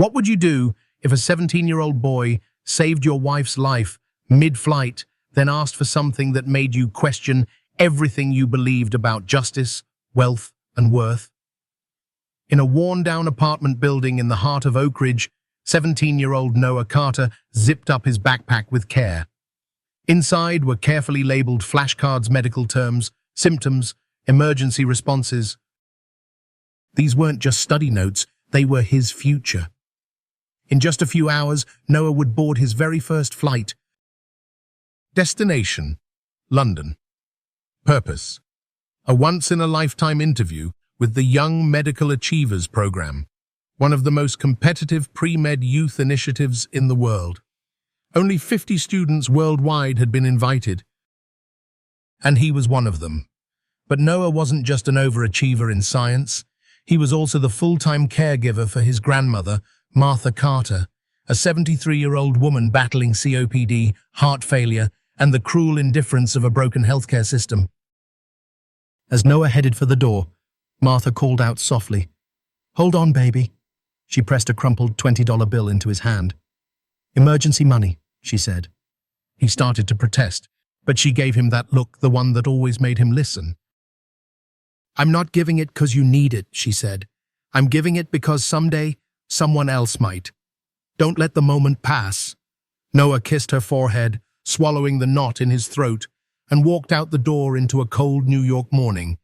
What would you do if a 17-year-old boy saved your wife's life mid-flight, then asked for something that made you question everything you believed about justice, wealth, and worth? In a worn-down apartment building in the heart of Oak Ridge, 17-year-old Noah Carter zipped up his backpack with care. Inside were carefully labeled flashcards, medical terms, symptoms, emergency responses. These weren't just study notes, they were his future. In just a few hours, Noah would board his very first flight. Destination: London. Purpose: a once-in-a-lifetime interview with the Young Medical Achievers Program, one of the most competitive pre-med youth initiatives in the world. Only 50 students worldwide had been invited, and he was one of them. But Noah wasn't just an overachiever in science. He was also the full-time caregiver for his grandmother, Martha Carter, a 73-year-old woman battling COPD, heart failure, and the cruel indifference of a broken healthcare system. As Noah headed for the door, Martha called out softly, "Hold on, baby." She pressed a crumpled $20 bill into his hand. "Emergency money," she said. He started to protest, but she gave him that look, the one that always made him listen. "I'm not giving it because you need it," she said. "I'm giving it because someday someone else might. Don't let the moment pass." Noah kissed her forehead, swallowing the knot in his throat, and walked out the door into a cold New York morning.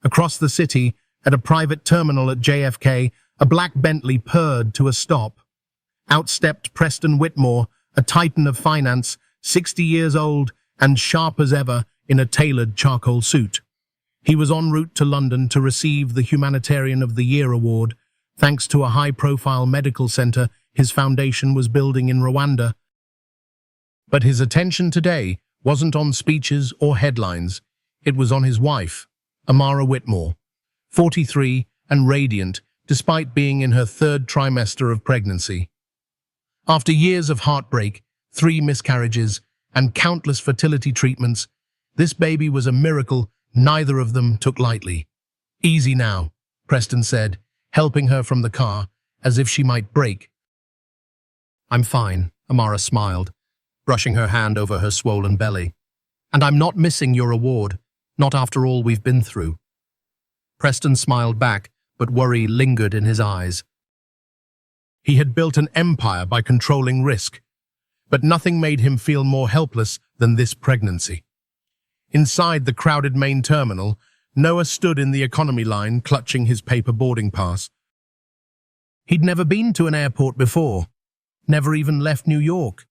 Across the city, at a private terminal at JFK, a black Bentley purred to a stop. Out stepped Preston Whitmore, a titan of finance, 60 years old and sharp as ever in a tailored charcoal suit. He was en route to London to receive the Humanitarian of the Year award, thanks to a high-profile medical center his foundation was building in Rwanda. But his attention today wasn't on speeches or headlines. It was on his wife, Amara Whitmore, 43 and radiant, despite being in her third trimester of pregnancy. After years of heartbreak, 3 miscarriages, and countless fertility treatments, this baby was a miracle neither of them took lightly. "Easy now," Preston said, helping her from the car, as if she might break. "I'm fine," Amara smiled, brushing her hand over her swollen belly. "And I'm not missing your award, not after all we've been through." Preston smiled back, but worry lingered in his eyes. He had built an empire by controlling risk, but nothing made him feel more helpless than this pregnancy. Inside the crowded main terminal, Noah stood in the economy line, clutching his paper boarding pass. He'd never been to an airport before, never even left New York.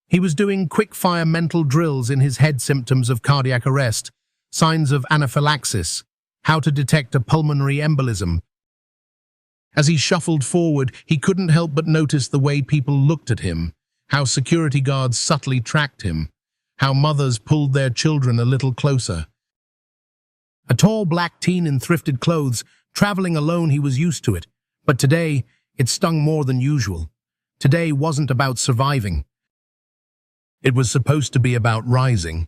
He was doing quick-fire mental drills in his head: symptoms of cardiac arrest, signs of anaphylaxis, how to detect a pulmonary embolism. As he shuffled forward, he couldn't help but notice the way people looked at him, how security guards subtly tracked him, how mothers pulled their children a little closer. A tall black teen in thrifted clothes, traveling alone, he was used to it. But today, it stung more than usual. Today wasn't about surviving. It was supposed to be about rising.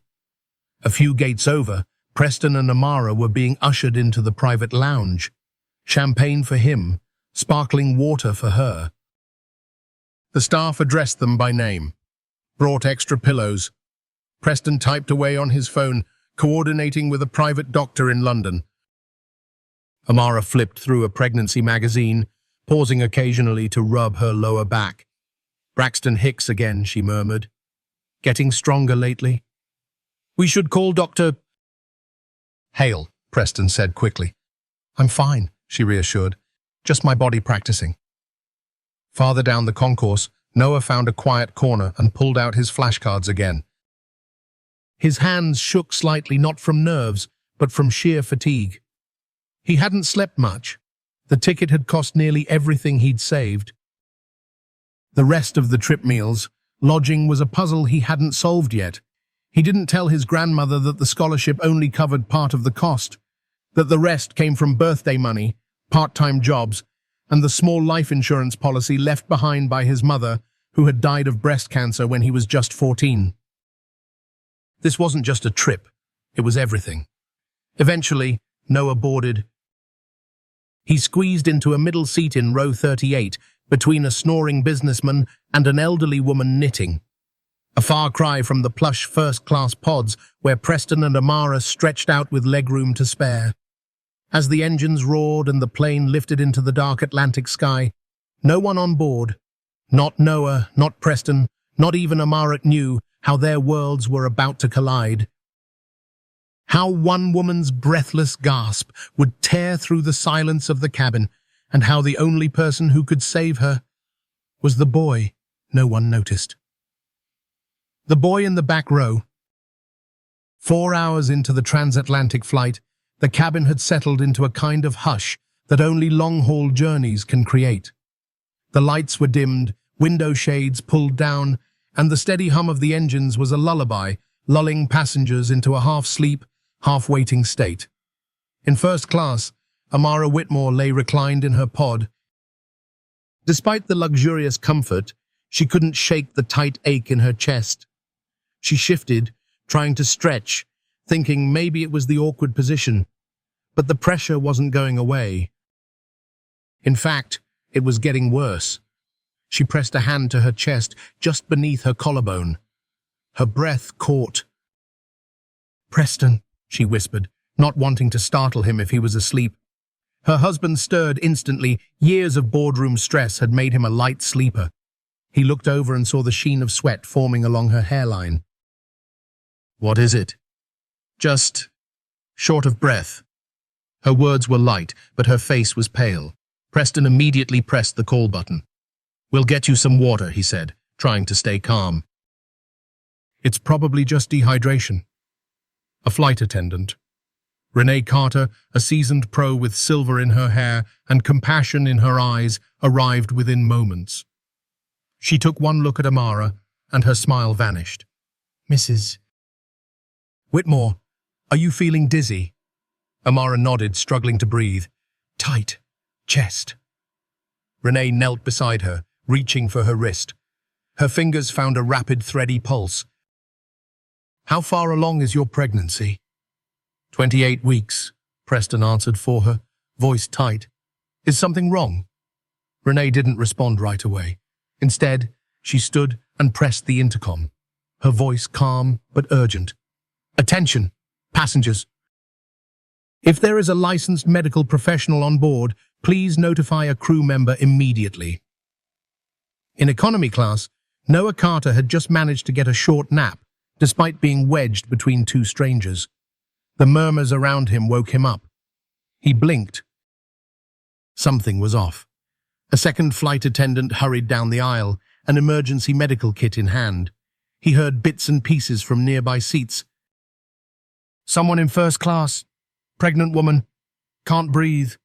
A few gates over, Preston and Amara were being ushered into the private lounge. Champagne for him, sparkling water for her. The staff addressed them by name, brought extra pillows. Preston typed away on his phone, coordinating with a private doctor in London. Amara flipped through a pregnancy magazine, pausing occasionally to rub her lower back. "Braxton Hicks again," she murmured. "Getting stronger lately?" "We should call Dr. Hale," Preston said quickly. "I'm fine," she reassured. "Just my body practicing." Farther down the concourse, Noah found a quiet corner and pulled out his flashcards again. His hands shook slightly, not from nerves, but from sheer fatigue. He hadn't slept much. The ticket had cost nearly everything he'd saved. The rest of the trip meals, lodging, was a puzzle he hadn't solved yet. He didn't tell his grandmother that the scholarship only covered part of the cost, that the rest came from birthday money, part-time jobs, and the small life insurance policy left behind by his mother, who had died of breast cancer when he was just 14. This wasn't just a trip, it was everything. Eventually, Noah boarded. He squeezed into a middle seat in row 38, between a snoring businessman and an elderly woman knitting. A far cry from the plush first-class pods where Preston and Amara stretched out with legroom to spare. As the engines roared and the plane lifted into the dark Atlantic sky, no one on board, not Noah, not Preston, not even Amara, knew how their worlds were about to collide. How one woman's breathless gasp would tear through the silence of the cabin, and how the only person who could save her was the boy no one noticed. The boy in the back row. 4 hours into the transatlantic flight, the cabin had settled into a kind of hush that only long-haul journeys can create. The lights were dimmed, window shades pulled down, and the steady hum of the engines was a lullaby, lulling passengers into a half-sleep, half-waiting state. In first class, Amara Whitmore lay reclined in her pod. Despite the luxurious comfort, she couldn't shake the tight ache in her chest. She shifted, trying to stretch, thinking maybe it was the awkward position. But the pressure wasn't going away. In fact, it was getting worse. She pressed a hand to her chest, just beneath her collarbone. Her breath caught. "Preston," she whispered, not wanting to startle him if he was asleep. Her husband stirred instantly. Years of boardroom stress had made him a light sleeper. He looked over and saw the sheen of sweat forming along her hairline. "What is it?" "Just short of breath." Her words were light, but her face was pale. Preston immediately pressed the call button. "We'll get you some water," he said, trying to stay calm. "It's probably just dehydration." A flight attendant. Renee Carter, a seasoned pro with silver in her hair and compassion in her eyes, arrived within moments. She took one look at Amara, and her smile vanished. "Mrs. Whitmore, are you feeling dizzy?" Amara nodded, struggling to breathe. "Tight chest." Renee knelt beside her, reaching for her wrist. Her fingers found a rapid, thready pulse. "How far along is your pregnancy?" 28 weeks, Preston answered for her, voice tight. "Is something wrong?" Renee didn't respond right away. Instead, she stood and pressed the intercom, her voice calm but urgent. "Attention, passengers. If there is a licensed medical professional on board, please notify a crew member immediately." In economy class, Noah Carter had just managed to get a short nap, despite being wedged between two strangers. The murmurs around him woke him up. He blinked. Something was off. A second flight attendant hurried down the aisle, an emergency medical kit in hand. He heard bits and pieces from nearby seats. "Someone in first class. Pregnant woman. Can't breathe."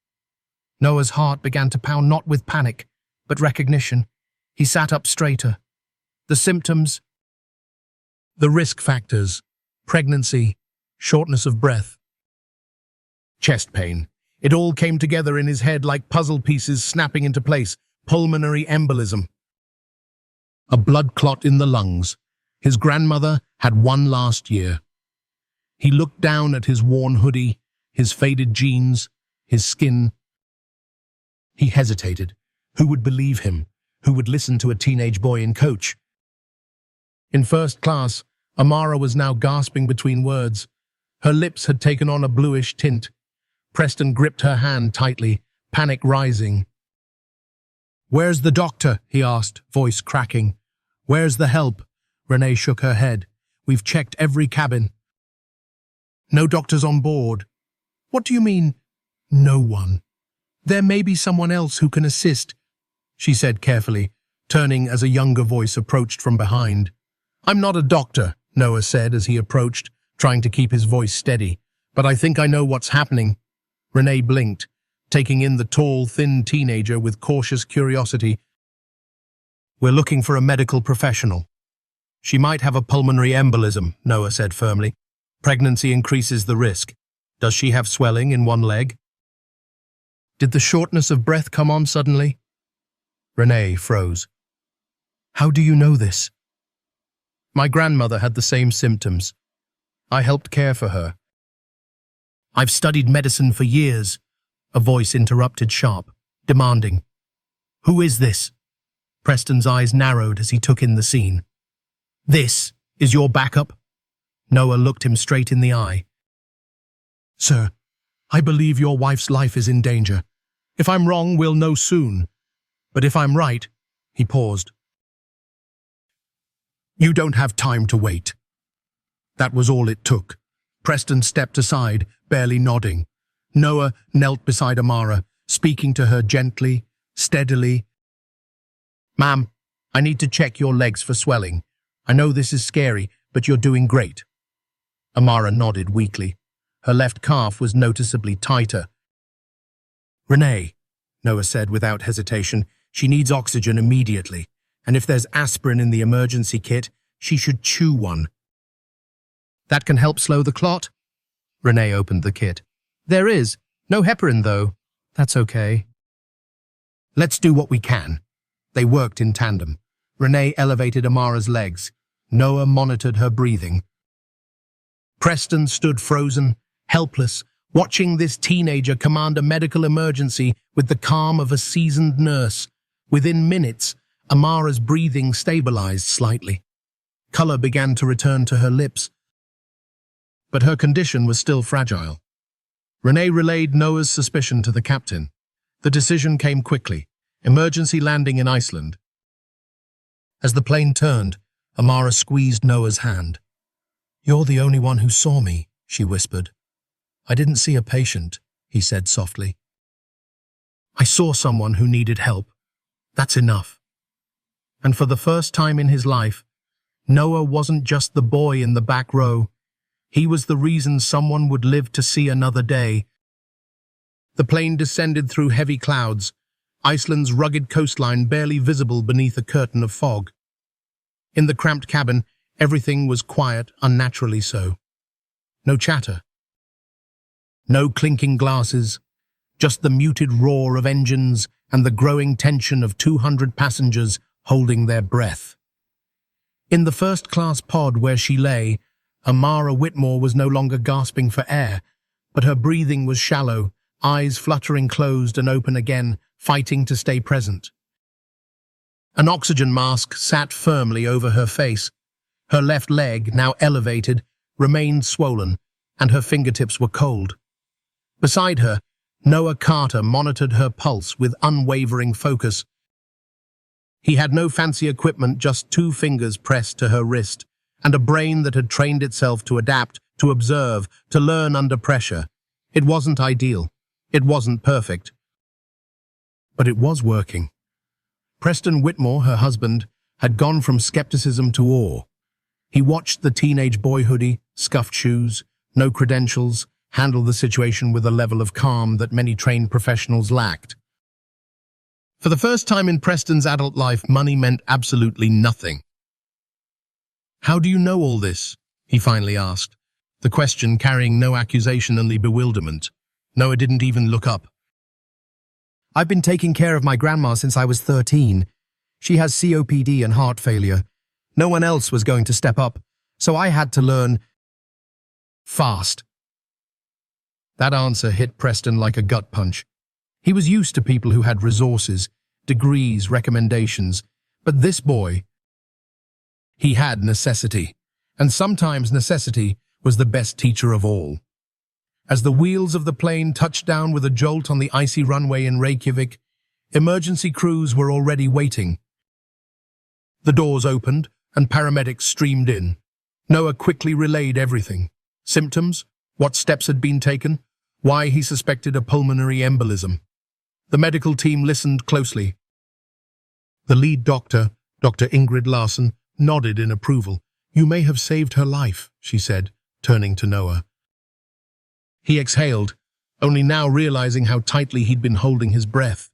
Noah's heart began to pound, not with panic, but recognition. He sat up straighter. The symptoms, the risk factors, pregnancy, shortness of breath, chest pain. It all came together in his head like puzzle pieces snapping into place. Pulmonary embolism. A blood clot in the lungs. His grandmother had one last year. He looked down at his worn hoodie, his faded jeans, his skin. He hesitated. Who would believe him? Who would listen to a teenage boy in coach? In first class, Amara was now gasping between words. Her lips had taken on a bluish tint. Preston gripped her hand tightly, panic rising. "Where's the doctor?" he asked, voice cracking. "Where's the help?" Renee shook her head. "We've checked every cabin." "No doctors on board." "What do you mean, no one?" "There may be someone else who can assist," she said carefully, turning as a younger voice approached from behind. "I'm not a doctor," Noah said as he approached, trying to keep his voice steady. "But I think I know what's happening." Renee blinked, taking in the tall, thin teenager with cautious curiosity. "We're looking for a medical professional." "She might have a pulmonary embolism," Noah said firmly. "Pregnancy increases the risk. Does she have swelling in one leg?" "Did the shortness of breath come on suddenly?" Renee froze. "How do you know this?" "My grandmother had the same symptoms. I helped care for her." "I've studied medicine for years," A voice interrupted sharp, demanding, "Who is this?" Preston's eyes narrowed as he took in the scene. "This is your backup?" Noah looked him straight in the eye. "Sir, I believe your wife's life is in danger. If I'm wrong, we'll know soon. But if I'm right," he paused. "You don't have time to wait." That was all it took. Preston stepped aside, barely nodding. Noah knelt beside Amara, speaking to her gently, steadily. "Ma'am, I need to check your legs for swelling. I know this is scary, but you're doing great." Amara nodded weakly. Her left calf was noticeably tighter. "Renee," Noah said without hesitation, "she needs oxygen immediately, and if there's aspirin in the emergency kit, she should chew one." "That can help slow the clot?" Renee opened the kit. "There is. No heparin, though." "That's okay." "Let's do what we can." They worked in tandem. Renee elevated Amara's legs. Noah monitored her breathing. Preston stood frozen, helpless, watching this teenager command a medical emergency with the calm of a seasoned nurse. Within minutes, Amara's breathing stabilized slightly. Color began to return to her lips, but her condition was still fragile. Renee relayed Noah's suspicion to the captain. The decision came quickly: emergency landing in Iceland. As the plane turned, Amara squeezed Noah's hand. "You're the only one who saw me," she whispered. "I didn't see a patient," he said softly. "I saw someone who needed help. That's enough." And for the first time in his life, Noah wasn't just the boy in the back row. He was the reason someone would live to see another day. The plane descended through heavy clouds, Iceland's rugged coastline barely visible beneath a curtain of fog. In the cramped cabin, everything was quiet, unnaturally so. No chatter. No clinking glasses, just the muted roar of engines and the growing tension of 200 passengers holding their breath. In the first-class pod where she lay, Amara Whitmore was no longer gasping for air, but her breathing was shallow, eyes fluttering closed and open again, fighting to stay present. An oxygen mask sat firmly over her face. Her left leg, now elevated, remained swollen, and her fingertips were cold. Beside her, Noah Carter monitored her pulse with unwavering focus. He had no fancy equipment, just 2 fingers pressed to her wrist, and a brain that had trained itself to adapt, to observe, to learn under pressure. It wasn't ideal. It wasn't perfect. But it was working. Preston Whitmore, her husband, had gone from skepticism to awe. He watched the teenage boy, hoodie, scuffed shoes, no credentials, handle the situation with a level of calm that many trained professionals lacked. For the first time in Preston's adult life, money meant absolutely nothing. "How do you know all this?" he finally asked, the question carrying no accusation, only bewilderment. Noah didn't even look up. "I've been taking care of my grandma since I was 13. She has COPD and heart failure. No one else was going to step up, so I had to learn fast." That answer hit Preston like a gut punch. He was used to people who had resources, degrees, recommendations, but this boy, he had necessity, and sometimes necessity was the best teacher of all. As the wheels of the plane touched down with a jolt on the icy runway in Reykjavik, emergency crews were already waiting. The doors opened, and paramedics streamed in. Noah quickly relayed everything: symptoms, what steps had been taken, why he suspected a pulmonary embolism. The medical team listened closely. The lead doctor, Dr. Ingrid Larson, nodded in approval. "You may have saved her life," she said, turning to Noah. He exhaled, only now realizing how tightly he'd been holding his breath.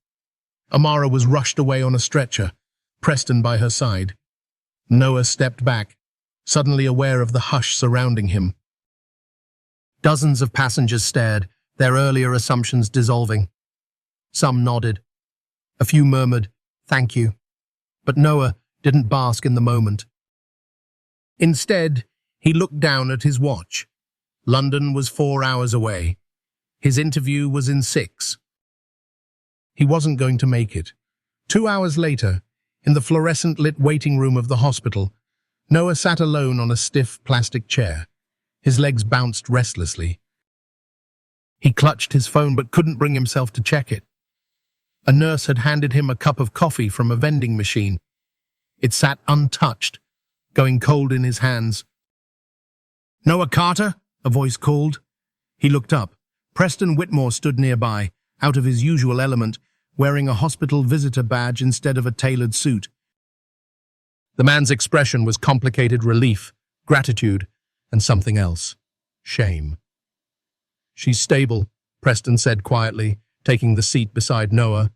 Amara was rushed away on a stretcher, Preston by her side. Noah stepped back, suddenly aware of the hush surrounding him. Dozens of passengers stared, their earlier assumptions dissolving. Some nodded. A few murmured, "Thank you." But Noah didn't bask in the moment. Instead, he looked down at his watch. London was 4 hours away. His interview was in 6. He wasn't going to make it. 2 hours later, in the fluorescent-lit waiting room of the hospital, Noah sat alone on a stiff plastic chair. His legs bounced restlessly. He clutched his phone but couldn't bring himself to check it. A nurse had handed him a cup of coffee from a vending machine. It sat untouched, going cold in his hands. "Noah Carter?" a voice called. He looked up. Preston Whitmore stood nearby, out of his usual element, wearing a hospital visitor badge instead of a tailored suit. The man's expression was complicated relief, gratitude, and something else. Shame. "She's stable," Preston said quietly, taking the seat beside Noah.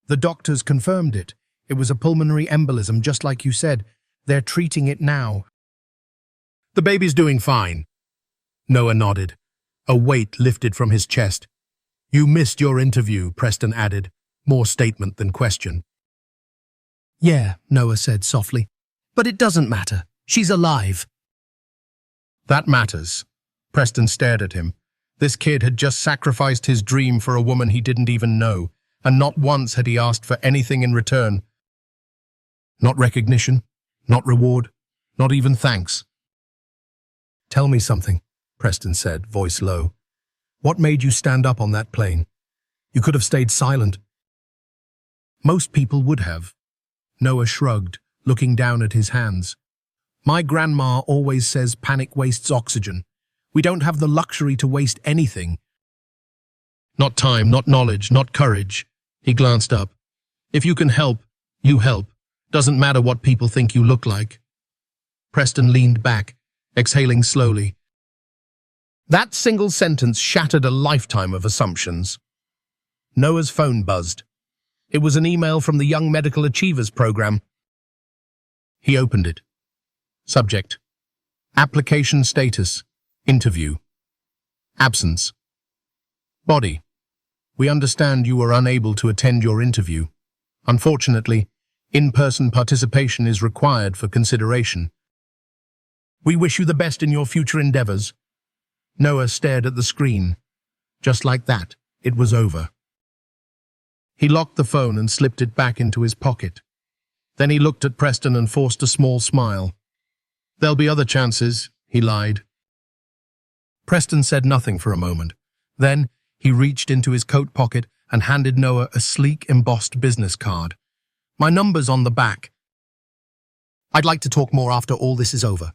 "The doctors confirmed it. It was a pulmonary embolism, just like you said. They're treating it now." "The baby's doing fine." Noah nodded. A weight lifted from his chest. "You missed your interview," Preston added, more statement than question. "Yeah," Noah said softly. "But it doesn't matter. She's alive." "That matters." Preston stared at him. This kid had just sacrificed his dream for a woman he didn't even know, and not once had he asked for anything in return. Not recognition, not reward, not even thanks. "Tell me something," Preston said, voice low. "What made you stand up on that plane? You could have stayed silent." "Most people would have." Noah shrugged, looking down at his hands. "My grandma always says panic wastes oxygen. We don't have the luxury to waste anything. Not time, not knowledge, not courage." He glanced up. "If you can help, you help. Doesn't matter what people think you look like." Preston leaned back, exhaling slowly. That single sentence shattered a lifetime of assumptions. Noah's phone buzzed. It was an email from the Young Medical Achievers program. He opened it. Subject: Application status. Interview. Absence. Body: We understand you were unable to attend your interview. Unfortunately, in-person participation is required for consideration. We wish you the best in your future endeavors. Noah stared at the screen. Just like that, it was over. He locked the phone and slipped it back into his pocket. Then he looked at Preston and forced a small smile. "There'll be other chances," he lied. Preston said nothing for a moment. Then he reached into his coat pocket and handed Noah a sleek, embossed business card. "My number's on the back. I'd like to talk more after all this is over."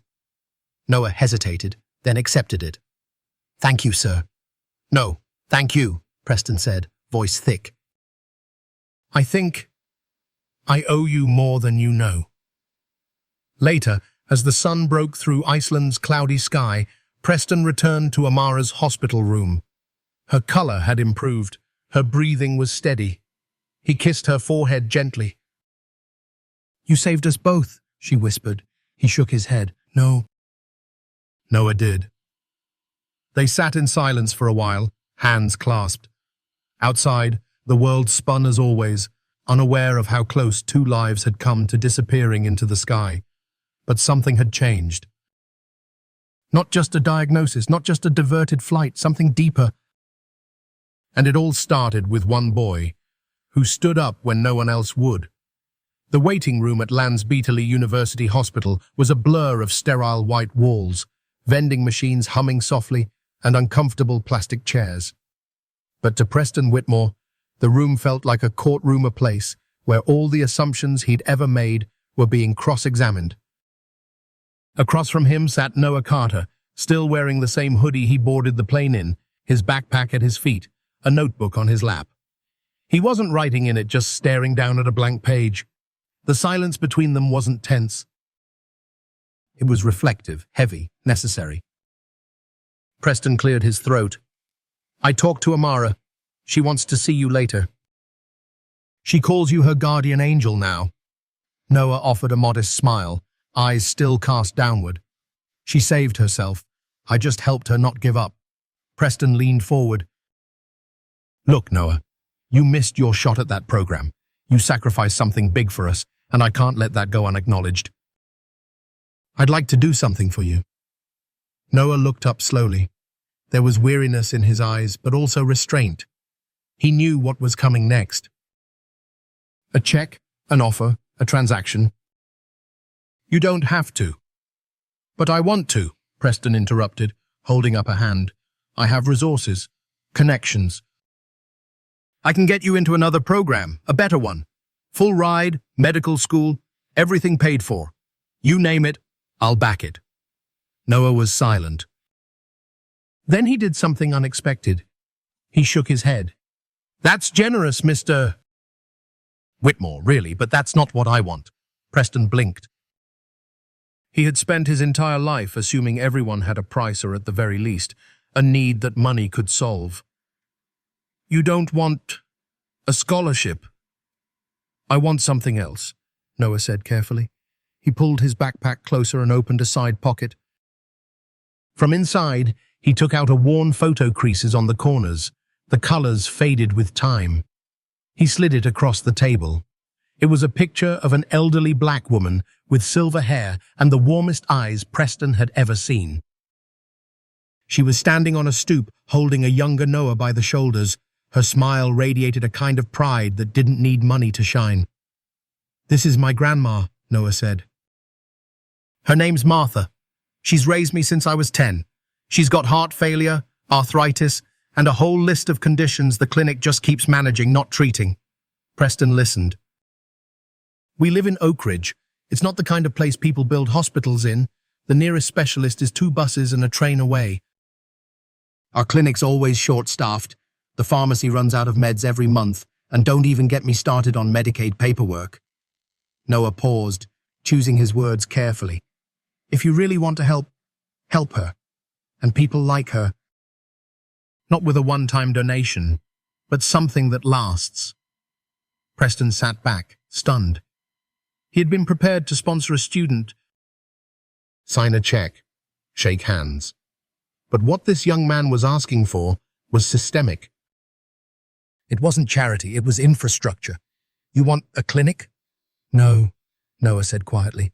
Noah hesitated, then accepted it. "Thank you, sir." "No, thank you," Preston said, voice thick. "I think I owe you more than you know." Later, as the sun broke through Iceland's cloudy sky, Preston returned to Amara's hospital room. Her color had improved. Her breathing was steady. He kissed her forehead gently. "You saved us both," she whispered. He shook his head. "No." Noah did. They sat in silence for a while, hands clasped. Outside, the world spun as always, unaware of how close two lives had come to disappearing into the sky. But something had changed. Not just a diagnosis, not just a diverted flight, something deeper. And it all started with one boy, who stood up when no one else would. The waiting room at Landsbeatali University Hospital was a blur of sterile white walls, vending machines humming softly, and uncomfortable plastic chairs. But to Preston Whitmore, the room felt like a courtroom, a place where all the assumptions he'd ever made were being cross-examined. Across from him sat Noah Carter, still wearing the same hoodie he boarded the plane in, his backpack at his feet, a notebook on his lap. He wasn't writing in it, just staring down at a blank page. The silence between them wasn't tense. It was reflective, heavy, necessary. Preston cleared his throat. "I talked to Amara. She wants to see you later. She calls you her guardian angel now." Noah offered a modest smile, eyes still cast downward. "She saved herself. I just helped her not give up." Preston leaned forward. "Look, Noah, you missed your shot at that program. You sacrificed something big for us, and I can't let that go unacknowledged. I'd like to do something for you." Noah looked up slowly. There was weariness in his eyes, but also restraint. He knew what was coming next. A check, an offer, a transaction. You don't have to. But I want to, Preston interrupted, holding up a hand. I have resources, connections. I can get you into another program, a better one. Full ride, medical school, everything paid for. You name it, I'll back it. Noah was silent. Then he did something unexpected. He shook his head. That's generous, Mr. Whitmore, really, but that's not what I want. Preston blinked. He had spent his entire life assuming everyone had a price or at the very least, a need that money could solve. You don't want a scholarship. I want something else, Noah said carefully. He pulled his backpack closer and opened a side pocket. From inside, he took out a worn photo creases on the corners. The colors faded with time. He slid it across the table. It was a picture of an elderly black woman with silver hair and the warmest eyes Preston had ever seen. She was standing on a stoop, holding a younger Noah by the shoulders. Her smile radiated a kind of pride that didn't need money to shine. This is my grandma, Noah said. Her name's Martha. She's raised me since I was 10. She's got heart failure, arthritis, and a whole list of conditions the clinic just keeps managing, not treating. Preston listened. We live in Oak Ridge. It's not the kind of place people build hospitals in. The nearest specialist is 2 buses and a train away. Our clinic's always short-staffed. The pharmacy runs out of meds every month, and don't even get me started on Medicaid paperwork. Noah paused, choosing his words carefully. If you really want to help, help her. And people like her. Not with a one-time donation, but something that lasts. Preston sat back, stunned. He had been prepared to sponsor a student, sign a check, shake hands. But what this young man was asking for was systemic. It wasn't charity, it was infrastructure. You want a clinic? No, Noah said quietly.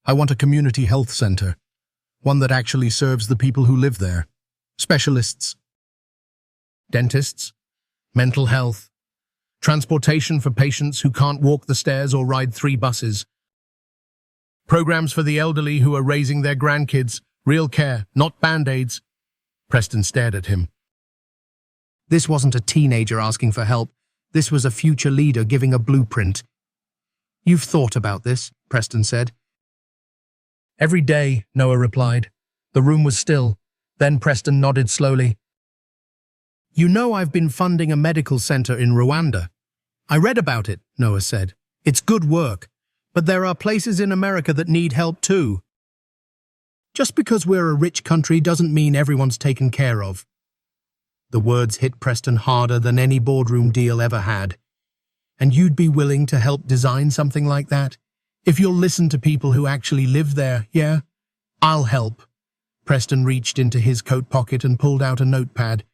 I want a community health center, one that actually serves the people who live there. Specialists, dentists, mental health, transportation for patients who can't walk the stairs or ride 3 buses, programs for the elderly who are raising their grandkids, real care, not Band-Aids. Preston stared at him. This wasn't a teenager asking for help. This was a future leader giving a blueprint. You've thought about this, Preston said. Every day, Noah replied. The room was still. Then Preston nodded slowly. You know I've been funding a medical center in Rwanda. I read about it, Noah said. It's good work, but there are places in America that need help too. Just because we're a rich country doesn't mean everyone's taken care of. The words hit Preston harder than any boardroom deal ever had. And you'd be willing to help design something like that? If you'll listen to people who actually live there, yeah? I'll help. Preston reached into his coat pocket and pulled out a notepad.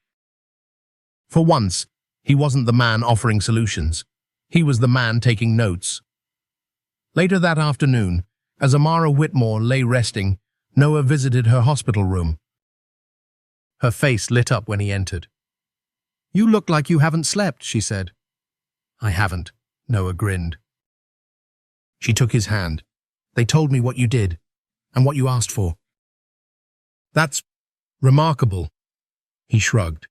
For once, he wasn't the man offering solutions. He was the man taking notes. Later that afternoon, as Amara Whitmore lay resting, Noah visited her hospital room. Her face lit up when he entered. You look like you haven't slept, she said. I haven't, Noah grinned. She took his hand. They told me what you did, and what you asked for. That's remarkable, he shrugged.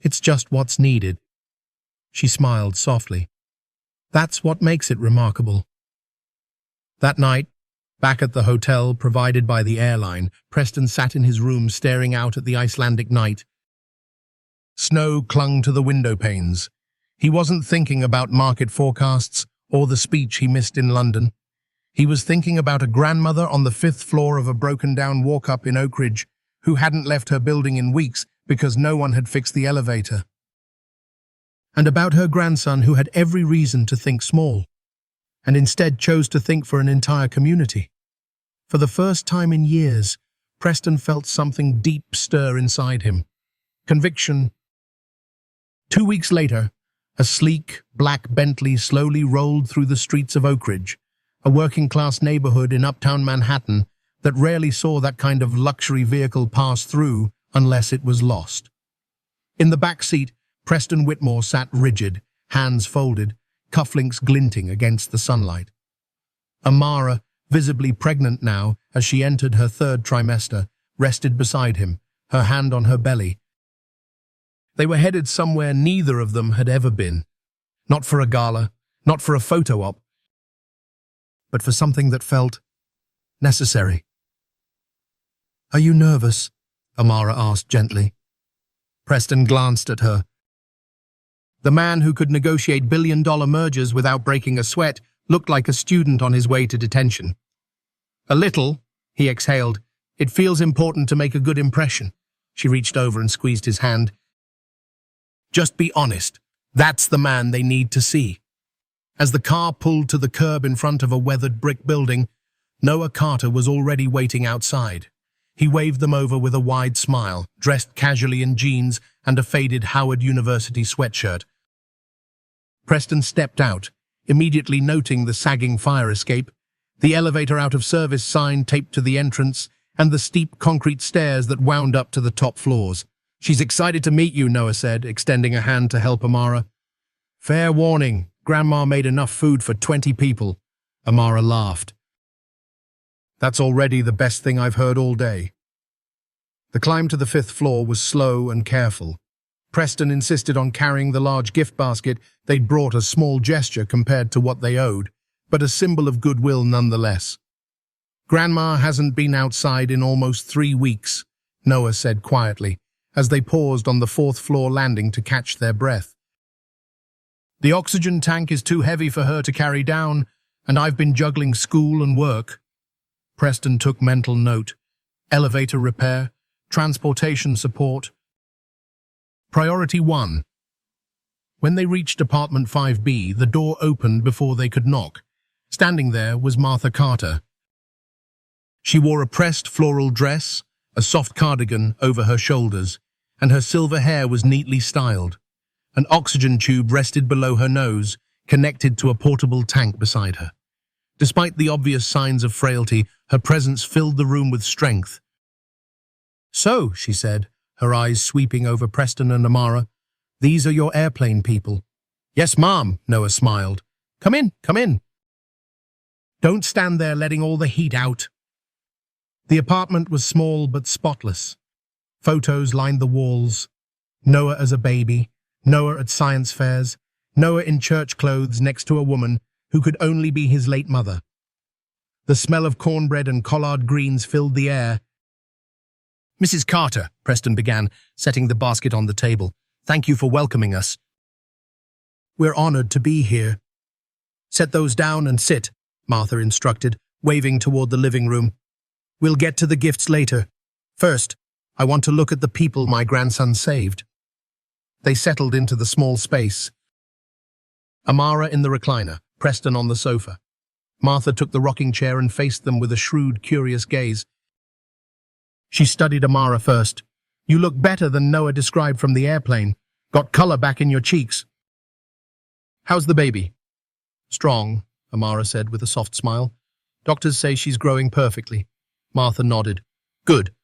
It's just what's needed. She smiled softly. That's what makes it remarkable. That night, back at the hotel provided by the airline, Preston sat in his room staring out at the Icelandic night. Snow clung to the window panes. He wasn't thinking about market forecasts or the speech he missed in London. He was thinking about a grandmother on the 5th floor of a broken-down walk-up in Oak Ridge who hadn't left her building in weeks because no one had fixed the elevator. And about her grandson who had every reason to think small, and instead chose to think for an entire community. For the first time in years, Preston felt something deep stir inside him. Conviction. 2 weeks later, a sleek, black Bentley slowly rolled through the streets of Oak Ridge, a working-class neighborhood in uptown Manhattan that rarely saw that kind of luxury vehicle pass through unless it was lost. In the back seat, Preston Whitmore sat rigid, hands folded, cufflinks glinting against the sunlight. Amara, visibly pregnant now as she entered her third trimester, rested beside him, her hand on her belly. They were headed somewhere neither of them had ever been. Not for a gala, not for a photo op, but for something that felt necessary. "Are you nervous?" Amara asked gently. Preston glanced at her. The man who could negotiate billion-dollar mergers without breaking a sweat looked like a student on his way to detention. "A little," he exhaled. "It feels important to make a good impression." She reached over and squeezed his hand. "Just be honest. That's the man they need to see." As the car pulled to the curb in front of a weathered brick building, Noah Carter was already waiting outside. He waved them over with a wide smile, dressed casually in jeans and a faded Howard University sweatshirt. Preston stepped out, immediately noting the sagging fire escape, the elevator out of service sign taped to the entrance, and the steep concrete stairs that wound up to the top floors. "She's excited to meet you," Noah said, extending a hand to help Amara. "Fair warning, Grandma made enough food for 20 people. Amara laughed. "That's already the best thing I've heard all day." The climb to the 5th floor was slow and careful. Preston insisted on carrying the large gift basket they'd brought, a small gesture compared to what they owed, but a symbol of goodwill nonetheless. "Grandma hasn't been outside in almost 3 weeks," Noah said quietly, as they paused on the 4th floor landing to catch their breath. "The oxygen tank is too heavy for her to carry down, and I've been juggling school and work." Preston took mental note. Elevator repair, transportation support. Priority 1. When they reached apartment 5B, the door opened before they could knock. Standing there was Martha Carter. She wore a pressed floral dress, a soft cardigan over her shoulders, and her silver hair was neatly styled. An oxygen tube rested below her nose, connected to a portable tank beside her. Despite the obvious signs of frailty, her presence filled the room with strength. "So," she said, her eyes sweeping over Preston and Amara, "these are your airplane people." "Yes, Mom," Noah smiled. Come in, come in." "Don't stand there letting all the heat out." The apartment was small but spotless. Photos lined the walls. Noah as a baby, Noah at science fairs, Noah in church clothes next to a woman who could only be his late mother. The smell of cornbread and collard greens filled the air. "Mrs. Carter," Preston began, setting the basket on the table, "thank you for welcoming us." "We're honored to be here." "Set those down and sit," Martha instructed, waving toward the living room. "We'll get to the gifts later. First, I want to look at the people my grandson saved." They settled into the small space. Amara in the recliner, Preston on the sofa. Martha took the rocking chair and faced them with a shrewd, curious gaze. She studied Amara first. "You look better than Noah described from the airplane. Got color back in your cheeks." "How's the baby?" "Strong," Amara said with a soft smile. "Doctors say she's growing perfectly." Martha nodded. "Good.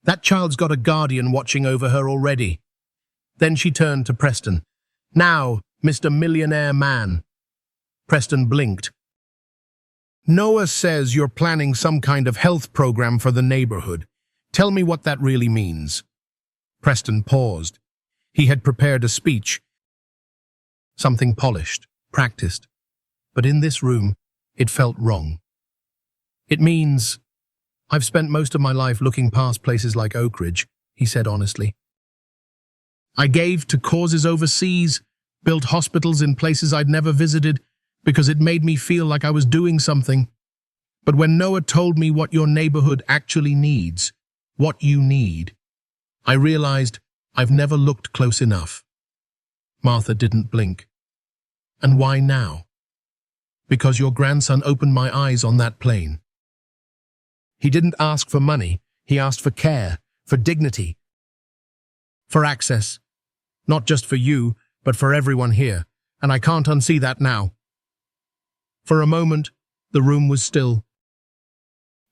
That child's got a guardian watching over her already." Then she turned to Preston. "Now, Mr. Millionaire Man." Preston blinked. "Noah says you're planning some kind of health program for the neighborhood. Tell me what that really means." Preston paused. He had prepared a speech. Something polished, practiced. But in this room, it felt wrong. "It means I've spent most of my life looking past places like Oak Ridge," he said honestly. "I gave to causes overseas, built hospitals in places I'd never visited, because it made me feel like I was doing something. But when Noah told me what your neighborhood actually needs, what you need, I realized I've never looked close enough." Martha didn't blink. "And why now?" "Because your grandson opened my eyes on that plane. He didn't ask for money, he asked for care, for dignity, for access. Not just for you, but for everyone here, and I can't unsee that now." For a moment, the room was still.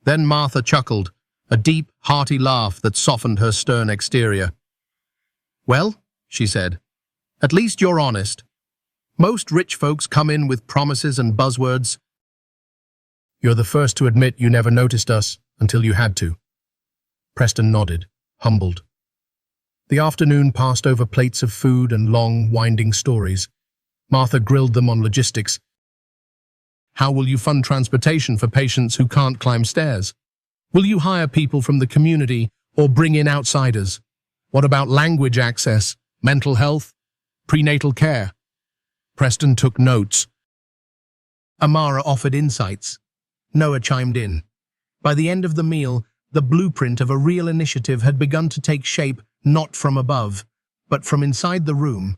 Then Martha chuckled, a deep, hearty laugh that softened her stern exterior. "Well, she said. At least you're honest. Most rich folks come in with promises and buzzwords. You're the first to admit you never noticed us until you had to. Preston nodded, humbled. The afternoon passed over plates of food and long, winding stories. Martha grilled them on logistics. How will you fund transportation for patients who can't climb stairs? Will you hire people from the community or bring in outsiders? What about language access, mental health, prenatal care? Preston took notes. Amara offered insights. Noah chimed in. By the end of the meal, the blueprint of a real initiative had begun to take shape, not from above, but from inside the room.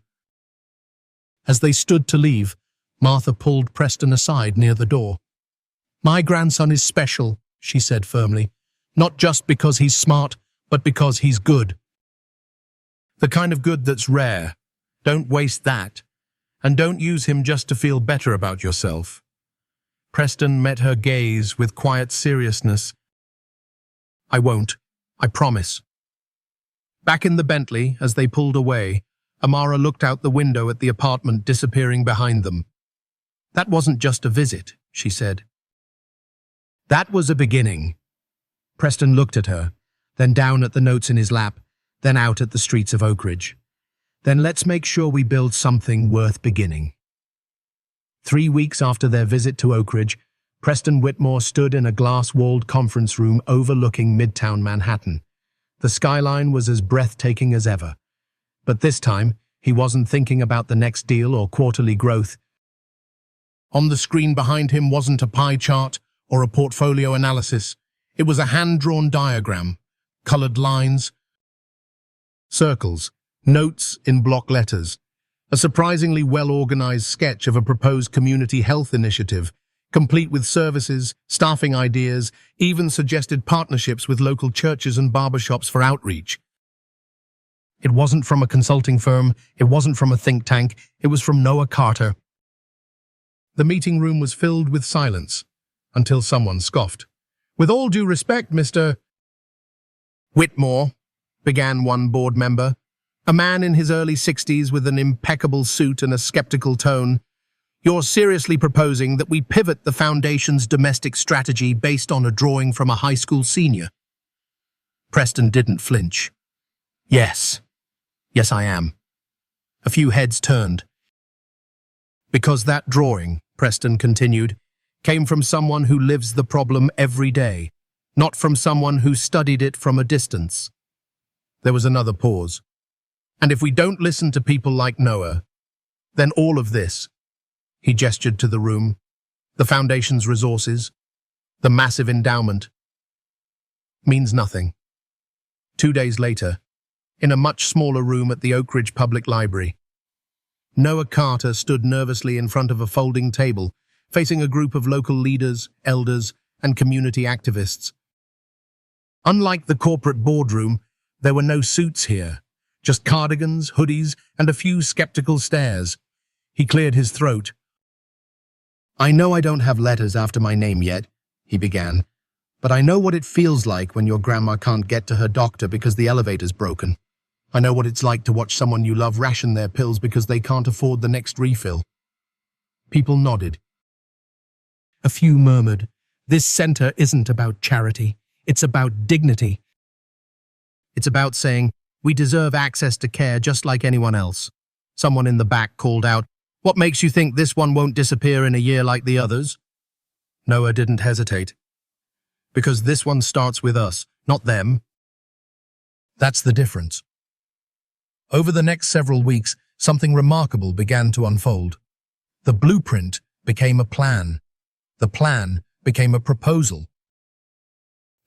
As they stood to leave, Martha pulled Preston aside near the door. My grandson is special, she said firmly, not just because he's smart, but because he's good. The kind of good that's rare. Don't waste that. And don't use him just to feel better about yourself. Preston met her gaze with quiet seriousness. I won't. I promise. Back in the Bentley, as they pulled away, Amara looked out the window at the apartment disappearing behind them. That wasn't just a visit, she said. That was a beginning. Preston looked at her, then down at the notes in his lap, then out at the streets of Oak Ridge. Then let's make sure we build something worth beginning. 3 weeks after their visit to Oak Ridge, Preston Whitmore stood in a glass-walled conference room overlooking Midtown Manhattan. The skyline was as breathtaking as ever. But this time, he wasn't thinking about the next deal or quarterly growth. On the screen behind him wasn't a pie chart or a portfolio analysis. It was a hand-drawn diagram, colored lines, circles, notes in block letters, a surprisingly well-organized sketch of a proposed community health initiative, complete with services, staffing ideas, even suggested partnerships with local churches and barbershops for outreach. It wasn't from a consulting firm, it wasn't from a think tank, it was from Noah Carter. The meeting room was filled with silence, until someone scoffed. With all due respect, Mr. Whitmore, began one board member, a man in his early 60s with an impeccable suit and a skeptical tone. You're seriously proposing that we pivot the foundation's domestic strategy based on a drawing from a high school senior? Preston didn't flinch. Yes, I am. A few heads turned. Because that drawing, Preston continued, came from someone who lives the problem every day, not from someone who studied it from a distance. There was another pause. And if we don't listen to people like Noah, then all of this, he gestured to the room, the foundation's resources, the massive endowment, means nothing. 2 days later, in a much smaller room at the Oak Ridge Public Library, Noah Carter stood nervously in front of a folding table, facing a group of local leaders, elders, and community activists. Unlike the corporate boardroom, there were no suits here, just cardigans, hoodies, and a few skeptical stares. He cleared his throat. I know I don't have letters after my name yet, he began, but I know what it feels like when your grandma can't get to her doctor because the elevator's broken. I know what it's like to watch someone you love ration their pills because they can't afford the next refill. People nodded. A few murmured, this center isn't about charity, it's about dignity. It's about saying, we deserve access to care just like anyone else. Someone in the back called out, what makes you think this one won't disappear in a year like the others? Noah didn't hesitate. Because this one starts with us, not them. That's the difference. Over the next several weeks, something remarkable began to unfold. The blueprint became a plan. The plan became a proposal.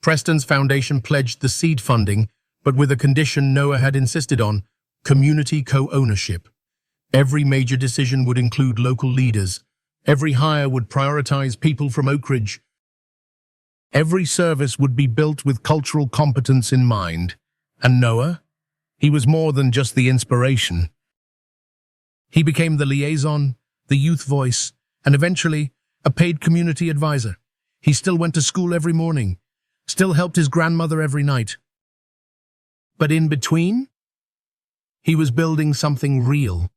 Preston's foundation pledged the seed funding, but with a condition Noah had insisted on, community co-ownership. Every major decision would include local leaders. Every hire would prioritize people from Oak Ridge. Every service would be built with cultural competence in mind. And Noah? He was more than just the inspiration. He became the liaison, the youth voice, and eventually a paid community advisor. He still went to school every morning, still helped his grandmother every night. But in between, He was building something real.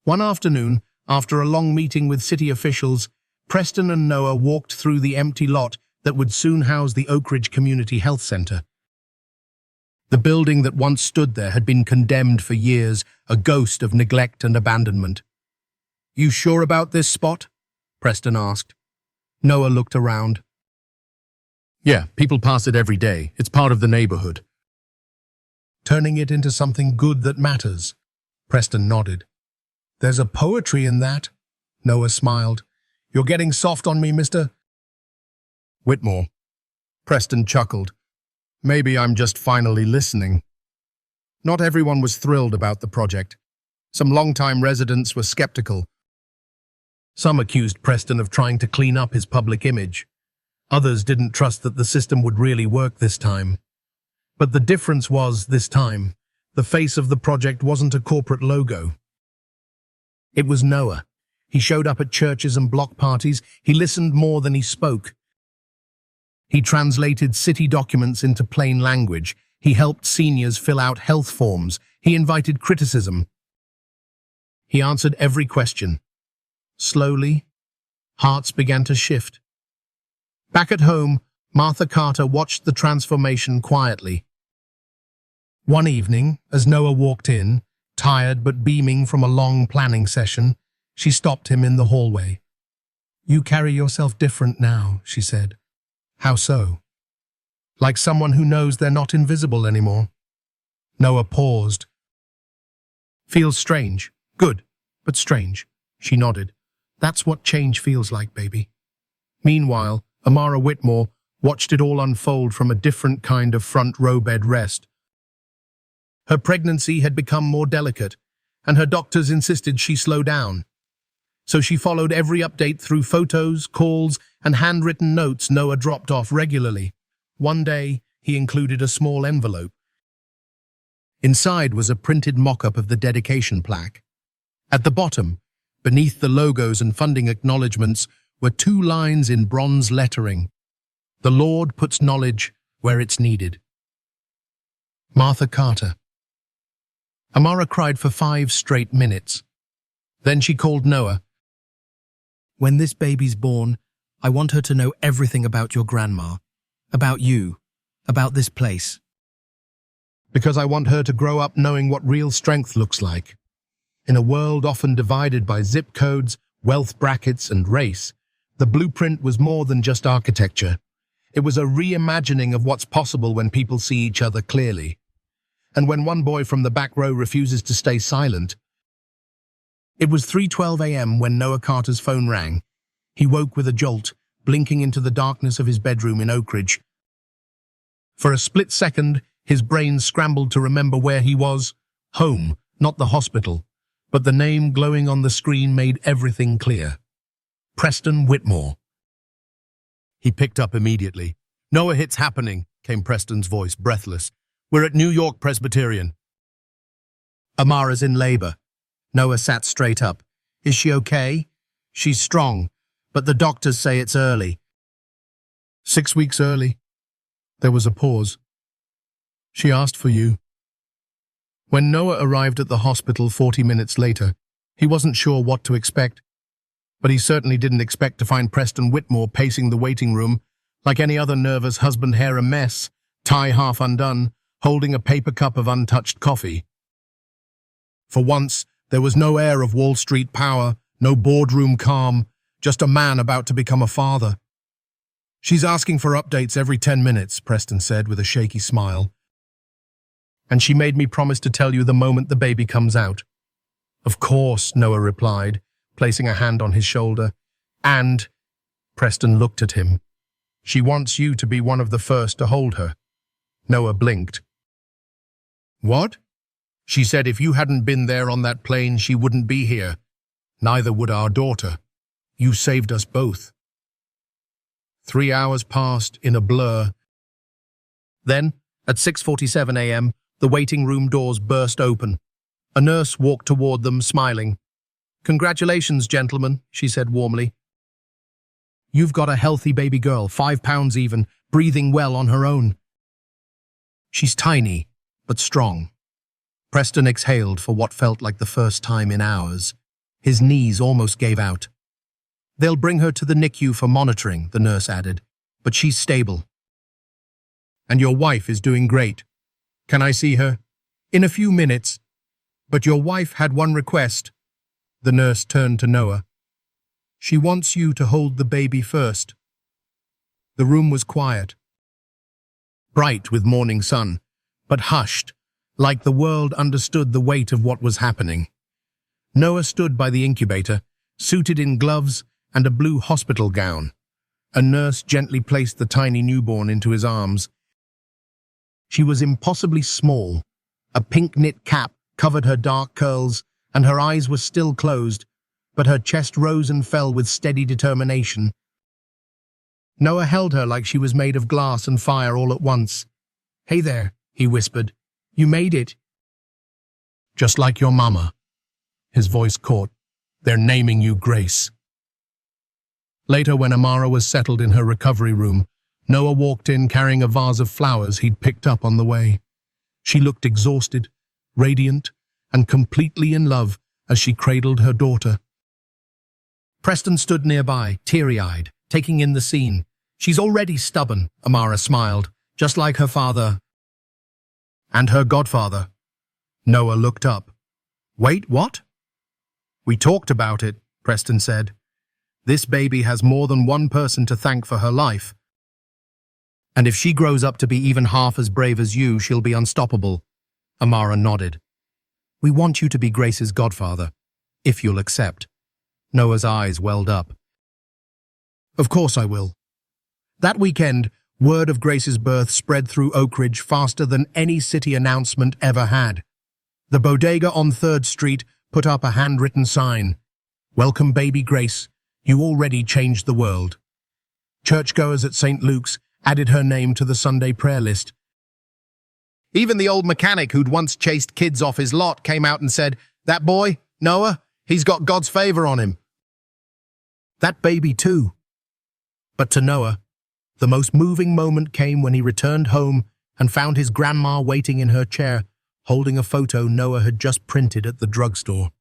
One afternoon, after a long meeting with city officials, Preston and Noah walked through the empty lot that would soon house the Oak Ridge Community Health Center. The building that once stood there had been condemned for years, a ghost of neglect and abandonment. "You sure about this spot?" Preston asked. Noah looked around. "Yeah, people pass it every day. It's part of the neighborhood." "Turning it into something good that matters." Preston nodded. "There's a poetry in that." Noah smiled. "You're getting soft on me, Mr. Whitmore." Preston chuckled. "Maybe I'm just finally listening." Not everyone was thrilled about the project. Some longtime residents were skeptical. Some accused Preston of trying to clean up his public image. Others didn't trust that the system would really work this time. But the difference was, this time, the face of the project wasn't a corporate logo. It was Noah. He showed up at churches and block parties. He listened more than he spoke. He translated city documents into plain language. He helped seniors fill out health forms. He invited criticism. He answered every question. Slowly, hearts began to shift. Back at home, Martha Carter watched the transformation quietly. One evening, as Noah walked in, tired but beaming from a long planning session, she stopped him in the hallway. "You carry yourself different now," she said. "How so?" "Like someone who knows they're not invisible anymore." Noah paused. "Feels strange. Good, but strange." She nodded. "That's what change feels like, baby." Meanwhile, Amara Whitmore watched it all unfold from a different kind of front row bed rest. Her pregnancy had become more delicate, and her doctors insisted she slow down. So she followed every update through photos, calls, and handwritten notes Noah dropped off regularly. One day, he included a small envelope. Inside was a printed mock-up of the dedication plaque. At the bottom, beneath the logos and funding acknowledgements, were 2 lines in bronze lettering. "The Lord puts knowledge where it's needed." Martha Carter. Amara cried for 5 straight minutes. Then she called Noah. "When this baby's born, I want her to know everything about your grandma, about you, about this place. Because I want her to grow up knowing what real strength looks like. In a world often divided by zip codes, wealth brackets, and race, the blueprint was more than just architecture. It was a reimagining of what's possible when people see each other clearly. And when one boy from the back row refuses to stay silent. It was 3:12 a.m. when Noah Carter's phone rang. He woke with a jolt, blinking into the darkness of his bedroom in Oak Ridge. For a split second, his brain scrambled to remember where he was. Home, not the hospital. But the name glowing on the screen made everything clear. Preston Whitmore. He picked up immediately. "Noah, it's happening," came Preston's voice, breathless. "We're at New York Presbyterian." "Amara's in labor." Noah sat straight up. "Is she okay?" "She's strong, but the doctors say it's early." 6 weeks early." There was a pause. "She asked for you." When Noah arrived at the hospital 40 minutes later, he wasn't sure what to expect. But he certainly didn't expect to find Preston Whitmore pacing the waiting room like any other nervous husband, hair a mess, tie half undone, holding a paper cup of untouched coffee. For once, there was no air of Wall Street power, no boardroom calm, just a man about to become a father. "She's asking for updates every 10 minutes, Preston said with a shaky smile. "And she made me promise to tell you the moment the baby comes out." "Of course," Noah replied, placing a hand on his shoulder. "And," Preston looked at him, "she wants you to be one of the first to hold her." Noah blinked. "What?" "She said if you hadn't been there on that plane, she wouldn't be here. Neither would our daughter. You saved us both." 3 hours passed in a blur. Then, at 6:47 a.m., the waiting room doors burst open. A nurse walked toward them, smiling. "Congratulations, gentlemen," she said warmly. "You've got a healthy baby girl, 5 pounds even, breathing well on her own. She's tiny, but strong." Preston exhaled for what felt like the first time in hours. His knees almost gave out. "They'll bring her to the NICU for monitoring," the nurse added, "but she's stable." "And your wife is doing great. Can I see her?" "In a few minutes. But your wife had one request." The nurse turned to Noah. "She wants you to hold the baby first." The room was quiet, bright with morning sun, but hushed, like the world understood the weight of what was happening. Noah stood by the incubator, suited in gloves and a blue hospital gown. A nurse gently placed the tiny newborn into his arms. She was impossibly small. A pink knit cap covered her dark curls, and her eyes were still closed, but her chest rose and fell with steady determination. Noah held her like she was made of glass and fire all at once. "Hey there," he whispered. "You made it." "Just like your mama." His voice caught. "They're naming you Grace." Later, when Amara was settled in her recovery room, Noah walked in carrying a vase of flowers he'd picked up on the way. She looked exhausted, radiant, and completely in love as she cradled her daughter. Preston stood nearby, teary-eyed, taking in the scene. "She's already stubborn," Amara smiled, "just like her father and her godfather." Noah looked up. "Wait, what?" "We talked about it," Preston said. "This baby has more than one person to thank for her life. And if she grows up to be even half as brave as you, she'll be unstoppable." Amara nodded. "We want you to be Grace's godfather, if you'll accept." Noah's eyes welled up. "Of course I will." That weekend, word of Grace's birth spread through Oak Ridge faster than any city announcement ever had. The bodega on 3rd Street put up a handwritten sign. "Welcome, baby Grace. You already changed the world." Churchgoers at St. Luke's added her name to the Sunday prayer list. Even the old mechanic who'd once chased kids off his lot came out and said, "That boy, Noah, he's got God's favor on him." That baby too. But to Noah, the most moving moment came when he returned home and found his grandma waiting in her chair, holding a photo Noah had just printed at the drugstore.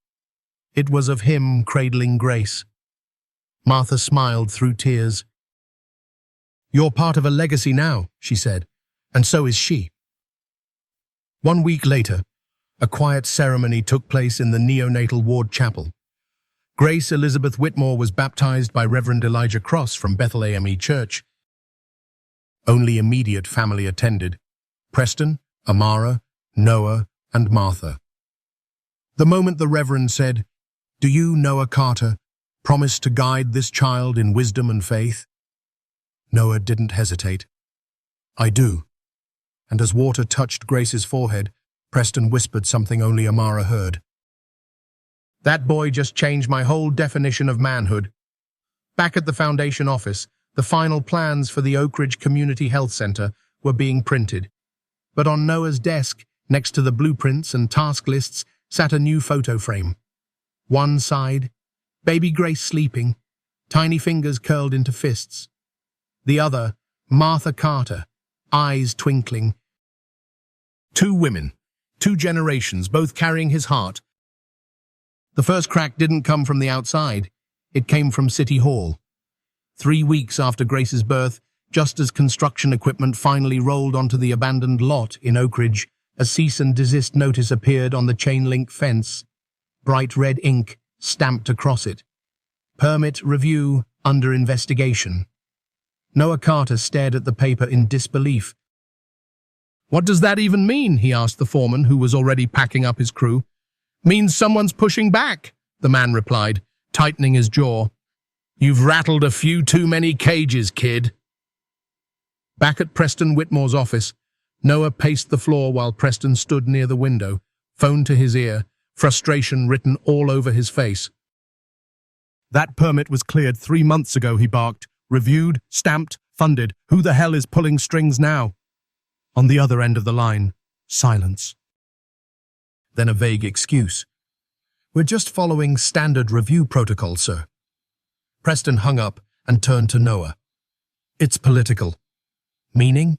It was of him cradling Grace. Martha smiled through tears. "You're part of a legacy now," she said, "and so is she." 1 week later, a quiet ceremony took place in the neonatal ward chapel. Grace Elizabeth Whitmore was baptized by Reverend Elijah Cross from Bethel AME Church. Only immediate family attended: Preston, Amara, Noah, and Martha. The moment the Reverend said, "Do you, Noah Carter, promise to guide this child in wisdom and faith?" Noah didn't hesitate. "I do." And as water touched Grace's forehead, Preston whispered something only Amara heard. "That boy just changed my whole definition of manhood." Back at the foundation office, the final plans for the Oak Ridge Community Health Center were being printed. But on Noah's desk, next to the blueprints and task lists, sat a new photo frame. One side, baby Grace sleeping, tiny fingers curled into fists. The other, Martha Carter, eyes twinkling. Two women, two generations, both carrying his heart. The first crack didn't come from the outside. It came from City Hall. 3 weeks after Grace's birth, just as construction equipment finally rolled onto the abandoned lot in Oak Ridge, a cease and desist notice appeared on the chain-link fence. Bright red ink stamped across it. "Permit review under investigation." Noah Carter stared at the paper in disbelief. "What does that even mean?" he asked the foreman, who was already packing up his crew. "Means someone's pushing back," the man replied, tightening his jaw. "You've rattled a few too many cages, kid." Back at Preston Whitmore's office, Noah paced the floor while Preston stood near the window, phone to his ear, frustration written all over his face. "That permit was cleared 3 months ago," he barked. "Reviewed, stamped, funded. Who the hell is pulling strings now?" On the other end of the line, silence. Then a vague excuse. "We're just following standard review protocol, sir." Preston hung up and turned to Noah. "It's political." "Meaning?"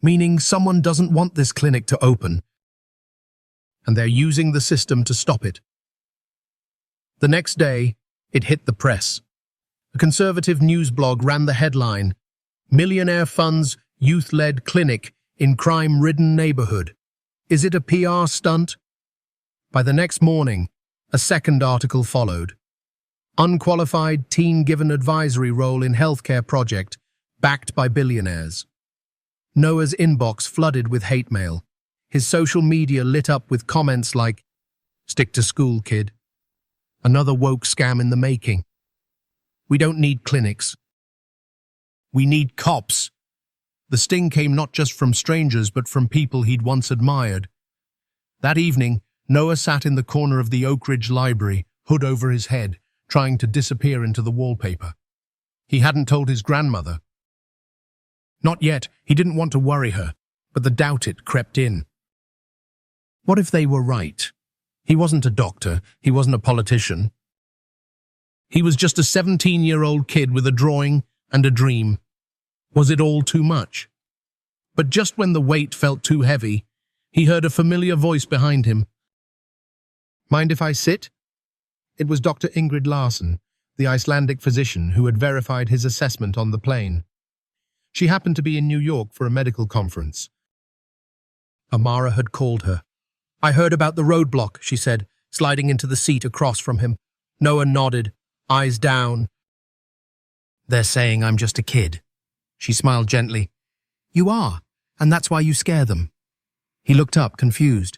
"Meaning someone doesn't want this clinic to open, and they're using the system to stop it. The next day, it hit the press. A conservative news blog ran the headline, "Millionaire funds youth-led clinic in crime-ridden neighborhood. Is it a PR stunt?" By the next morning, a second article followed. Unqualified teen given advisory role in healthcare project, backed by billionaires. Noah's inbox flooded with hate mail. His social media lit up with comments like, "Stick to school, kid. Another woke scam in the making. We don't need clinics. We need cops." The sting came not just from strangers, but from people he'd once admired. That evening, Noah sat in the corner of the Oak Ridge Library, hood over his head, trying to disappear into the wallpaper. He hadn't told his grandmother. Not yet. He didn't want to worry her, but the doubt it crept in. What if they were right? He wasn't a doctor. He wasn't a politician. He was just a 17-year-old kid with a drawing and a dream. Was it all too much? But just when the weight felt too heavy, he heard a familiar voice behind him. "Mind if I sit?" It was Dr. Ingrid Larson, the Icelandic physician who had verified his assessment on the plane. She happened to be in New York for a medical conference. Amara had called her. "I heard about the roadblock," she said, sliding into the seat across from him. Noah nodded, eyes down. "They're saying I'm just a kid." She smiled gently. "You are, and that's why you scare them." He looked up, confused.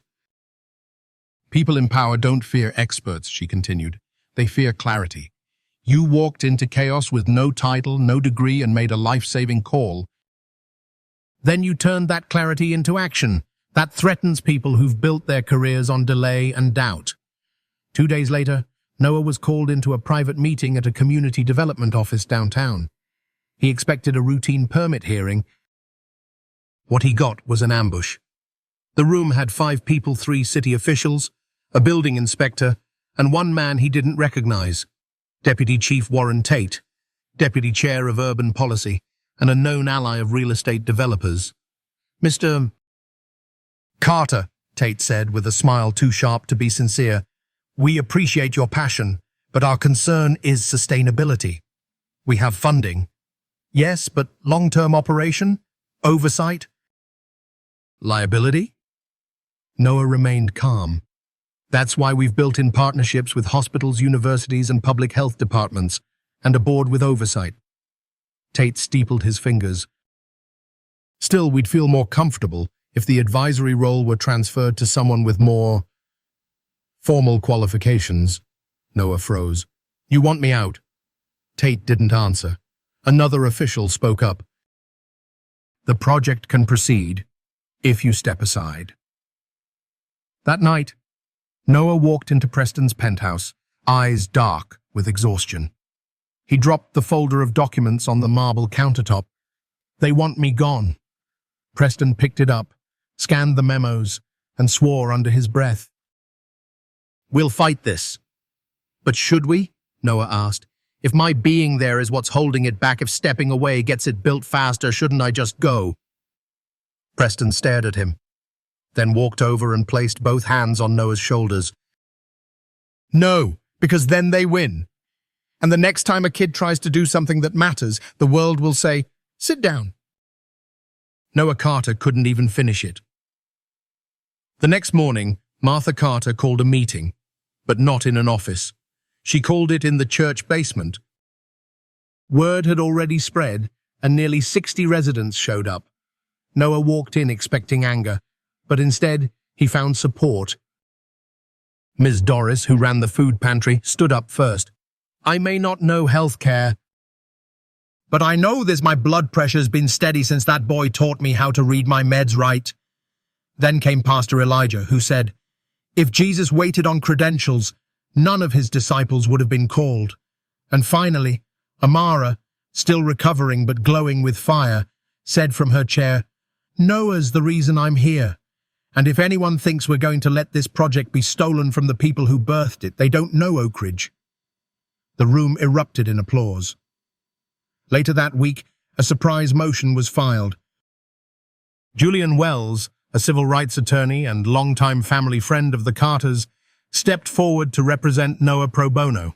"People in power don't fear experts," she continued. "They fear clarity. You walked into chaos with no title, no degree, and made a life-saving call. Then you turned that clarity into action. That threatens people who've built their careers on delay and doubt." 2 days later, Noah was called into a private meeting at a community development office downtown. He expected a routine permit hearing. What he got was an ambush. The room had 5 people, 3 city officials, a building inspector, and 1 man he didn't recognize. Deputy Chief Warren Tate, Deputy Chair of Urban Policy, and a known ally of real estate developers. "Mr. Carter," Tate said with a smile too sharp to be sincere, "we appreciate your passion, but our concern is sustainability. We have funding. Yes, but long-term operation? Oversight? Liability?" Noah remained calm. "That's why we've built in partnerships with hospitals, universities, and public health departments, and a board with oversight." Tate steepled his fingers. "Still, we'd feel more comfortable if the advisory role were transferred to someone with more formal qualifications." Noah froze. "You want me out?" Tate didn't answer. Another official spoke up. "The project can proceed if you step aside." That night, Noah walked into Preston's penthouse, eyes dark with exhaustion. He dropped the folder of documents on the marble countertop. "They want me gone." Preston picked it up, scanned the memos, and swore under his breath. "We'll fight this." "But should we?" Noah asked. "If my being there is what's holding it back, if stepping away gets it built faster, shouldn't I just go?" Preston stared at him, then walked over and placed both hands on Noah's shoulders. "No, because then they win. And the next time a kid tries to do something that matters, the world will say, 'Sit down.'" Noah Carter couldn't even finish it. The next morning, Martha Carter called a meeting, but not in an office. She called it in the church basement. Word had already spread, and nearly 60 residents showed up. Noah walked in expecting anger, but instead he found support. Ms. Doris, who ran the food pantry, stood up first. "I may not know healthcare, but I know my blood pressure's been steady since that boy taught me how to read my meds right." Then came Pastor Elijah, who said, "If Jesus waited on credentials, none of his disciples would have been called." And finally, Amara, still recovering but glowing with fire, said from her chair, "Noah's the reason I'm here. And if anyone thinks we're going to let this project be stolen from the people who birthed it, they don't know Oak Ridge." The room erupted in applause. Later that week, a surprise motion was filed. Julian Wells, a civil rights attorney and longtime family friend of the Carters, stepped forward to represent Noah pro bono.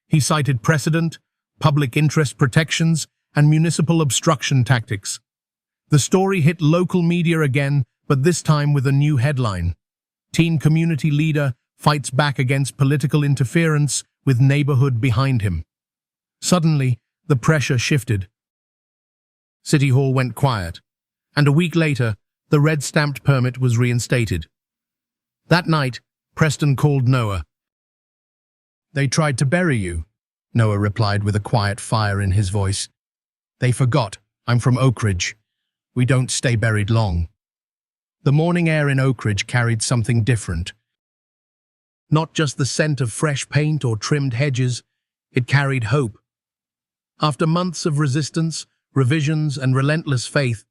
He cited precedent, public interest protections, and municipal obstruction tactics. The story hit local media again, but this time with a new headline. Teen community leader fights back against political interference with neighborhood behind him. Suddenly, the pressure shifted. City Hall went quiet, and a week later, the red-stamped permit was reinstated. That night, Preston called Noah. "They tried to bury you," Noah replied with a quiet fire in his voice. "They forgot. I'm from Oak Ridge. We don't stay buried long." The morning air in Oak Ridge carried something different. Not just the scent of fresh paint or trimmed hedges, it carried hope. After months of resistance, revisions, and relentless faith,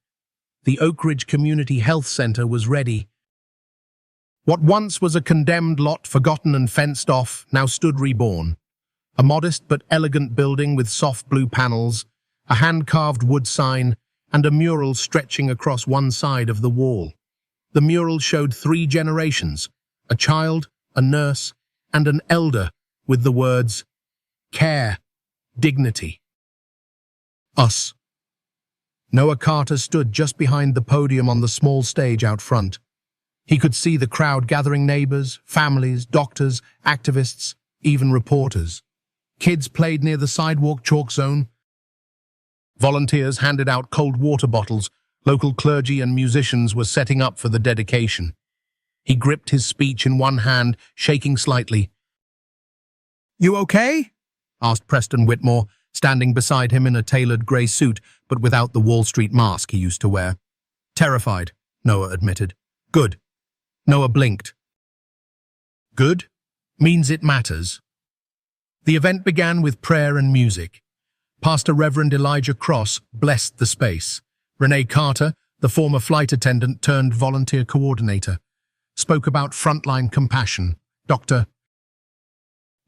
the Oak Ridge Community Health Center was ready. What once was a condemned lot, forgotten and fenced off, now stood reborn. A modest but elegant building with soft blue panels, a hand-carved wood sign, and a mural stretching across one side of the wall. The mural showed 3 generations, a child, a nurse, and an elder, with the words, "Care, Dignity, Us." Noah Carter stood just behind the podium on the small stage out front. He could see the crowd gathering: neighbors, families, doctors, activists, even reporters. Kids played near the sidewalk chalk zone. Volunteers handed out cold water bottles. Local clergy and musicians were setting up for the dedication. He gripped his speech in one hand, shaking slightly. "You okay?" asked Preston Whitmore, standing beside him in a tailored grey suit, but without the Wall Street mask he used to wear. "Terrified," Noah admitted. "Good." Noah blinked. "Good? Means it matters." The event began with prayer and music. Pastor Reverend Elijah Cross blessed the space. Renee Carter, the former flight attendant turned volunteer coordinator, spoke about frontline compassion. Dr.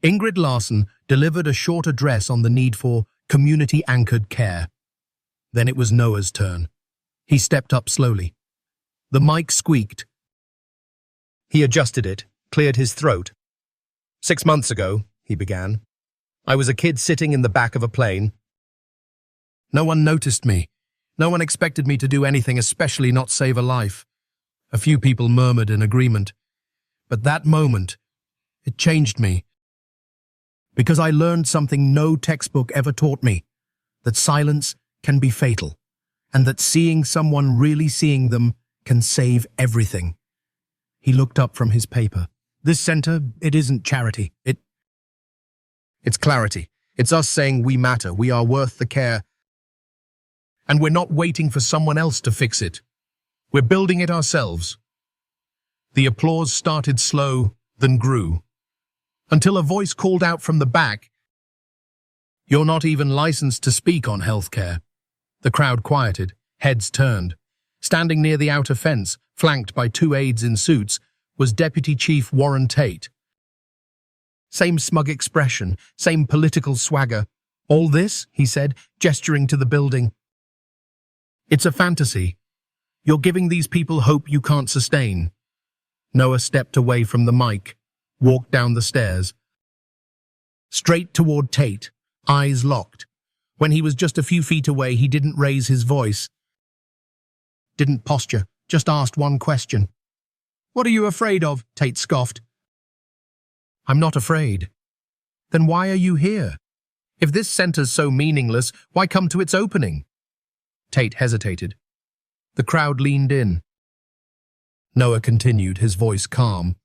Ingrid Larson delivered a short address on the need for community-anchored care. Then it was Noah's turn. He stepped up slowly. The mic squeaked. He adjusted it, cleared his throat. "6 months ago," he began, "I was a kid sitting in the back of a plane. No one noticed me. No one expected me to do anything, especially not save a life. A few people murmured in agreement. But that moment, it changed me. Because I learned something no textbook ever taught me, that silence can be fatal, and that seeing someone really seeing them can save everything." He looked up from his paper. "This center, it isn't charity. It's clarity. It's us saying we matter, we are worth the care. And we're not waiting for someone else to fix it. We're building it ourselves." The applause started slow, then grew, until a voice called out from the back, "You're not even licensed to speak on healthcare." The crowd quieted, heads turned. Standing near the outer fence, flanked by 2 aides in suits, was Deputy Chief Warren Tate. Same smug expression, same political swagger. "All this," he said, gesturing to the building, "it's a fantasy. You're giving these people hope you can't sustain." Noah stepped away from the mic, walked down the stairs. Straight toward Tate, eyes locked. When he was just a few feet away, he didn't raise his voice. Didn't posture, just asked one question. "What are you afraid of?" Tate scoffed. "I'm not afraid." "Then why are you here? If this center's so meaningless, why come to its opening?" Tate hesitated. The crowd leaned in. Noah continued, his voice calm.